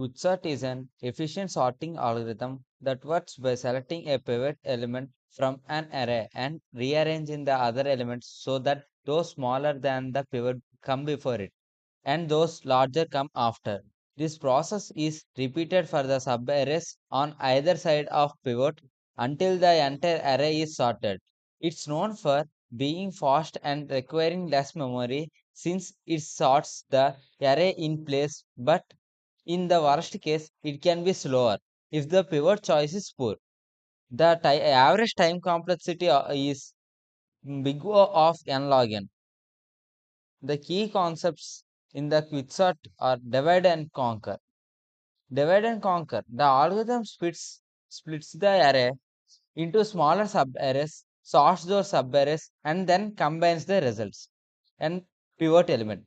Quicksort is an efficient sorting algorithm that works by selecting a pivot element from an array and rearranging the other elements so that those smaller than the pivot come before it and those larger come after. This process is repeated for the subarrays on either side of pivot until the entire array is sorted. It's known for being fast and requiring less memory since it sorts the array in place, but in the worst case, it can be slower if the pivot choice is poor. The average time complexity is big O of n log n. The key concepts in the quicksort are divide and conquer. Divide and conquer. The algorithm splits the array into smaller subarrays, sorts those subarrays, and then combines the results. And pivot element.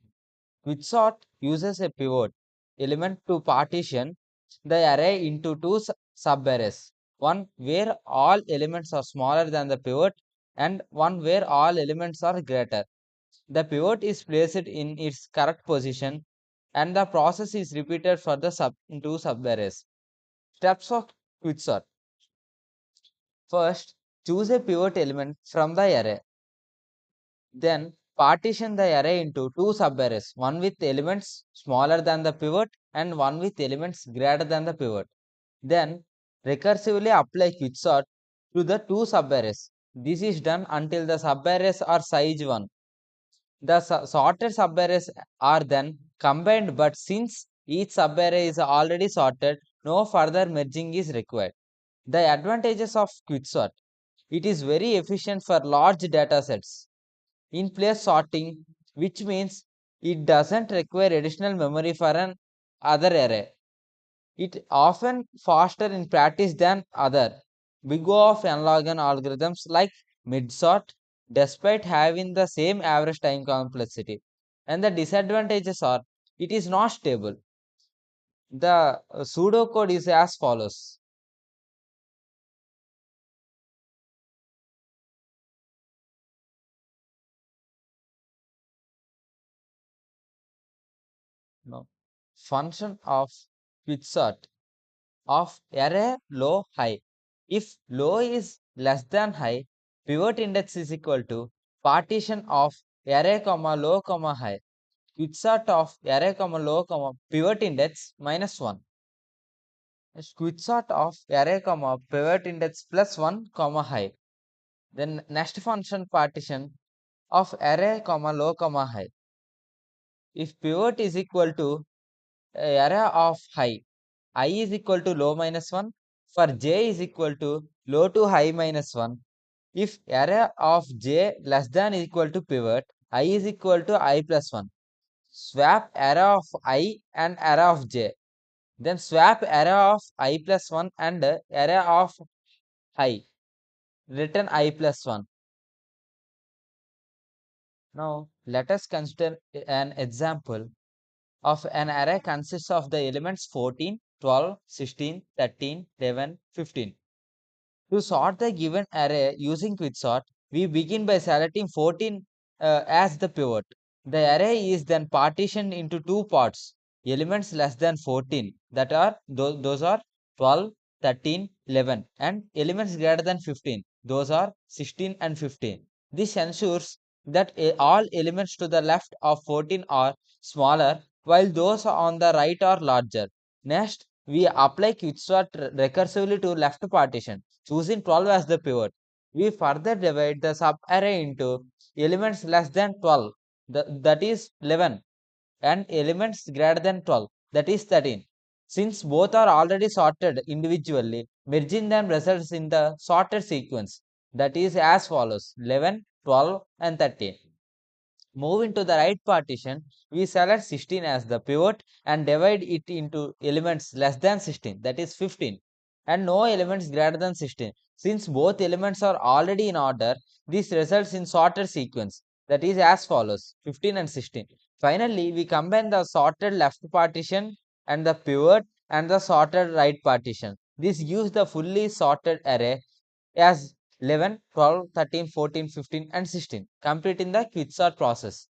Quicksort uses a pivot element to partition the array into two subarrays. One where all elements are smaller than the pivot, and one where all elements are greater. The pivot is placed in its correct position, and the process is repeated for the two subarrays. Steps of quicksort. First, choose a pivot element from the array. Then partition the array into two subarrays, one with elements smaller than the pivot and one with elements greater than the pivot. Then recursively apply quicksort to the two subarrays. This is done until the subarrays are size 1. The sorted subarrays are then combined, but since each subarray is already sorted, no further merging is required. The advantages of quicksort. It is very efficient for large data sets. In place sorting, which means it doesn't require additional memory for an other array. It often faster in practice than other big O of n log n algorithms like midsort, despite having the same average time complexity. And the disadvantages are it is not stable. The pseudocode is as follows. No. Function of quicksort of array low high. If low is less than high, pivot index is equal to partition of array comma low comma high. Quicksort of array comma low comma pivot index minus 1. Quicksort of array comma pivot index plus 1 comma high. Then next function partition of array comma low comma high. If pivot is equal to array of high, I is equal to low minus 1, for j is equal to low to high minus 1. If array of j less than or equal to pivot, I is equal to I plus 1. Swap array of I and array of j. Then swap array of I plus 1 and array of I. Return I plus 1. Now let us consider an example of an array consists of the elements 14, 12, 16, 13, 11, 15. To sort the given array using quicksort, we begin by selecting 14 as the pivot. The array is then partitioned into two parts. Elements less than 14, that are those are 12, 13, 11, and elements greater than 15, those are 16 and 15. This ensures that all elements to the left of 14 are smaller, while those on the right are larger. Next, we apply quicksort recursively to left partition, choosing 12 as the pivot. We further divide the subarray into elements less than 12, that is 11, and elements greater than 12, that is 13. Since both are already sorted individually, merging them results in the sorted sequence, that is as follows: 11, 12, and 13. Moving to the right partition, we select 16 as the pivot and divide it into elements less than 16, that is 15, and no elements greater than 16. Since both elements are already in order, this results in sorted sequence, that is as follows: 15 and 16. Finally, we combine the sorted left partition and the pivot and the sorted right partition. This gives the fully sorted array as 11, 12, 13, 14, 15, and 16, completing the quicksort process.